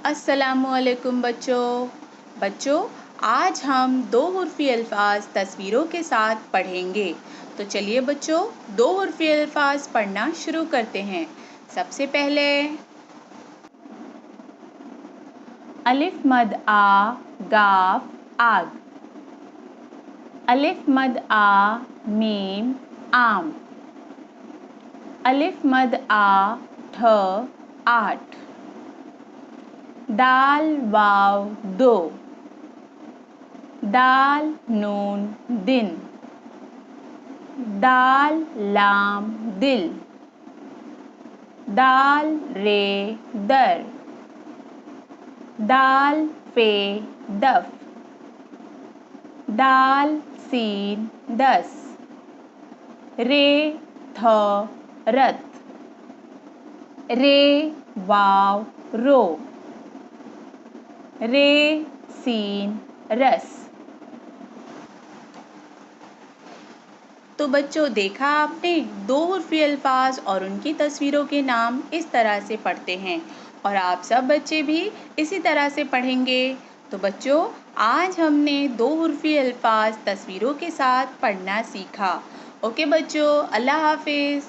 अस्सलामुअलैकुम बच्चों आज हम दो उर्फ़ी अल्फाज तस्वीरों के साथ पढ़ेंगे। तो चलिए बच्चों, दो उर्फ़ी अल्फाज पढ़ना शुरू करते हैं। सबसे पहले अलिफ मद आ गाफ आग। अलिफ मद आ मीम आम। अलिफ मद आ ठ आठ। दाल वाव दो। दाल नून दिन। दाल लाम दिल। दाल रे दर। दाल फे दफ। दाल सीन दस। रे थ रथ। रे वाव रो। रे सीन रस। तो बच्चों, देखा आपने, दो उर्फ़ी अल्फाज और उनकी तस्वीरों के नाम इस तरह से पढ़ते हैं और आप सब बच्चे भी इसी तरह से पढ़ेंगे। तो बच्चों, आज हमने दो उर्फ़ी अल्फाज तस्वीरों के साथ पढ़ना सीखा। ओके बच्चों, अल्लाह हाफ़िज़।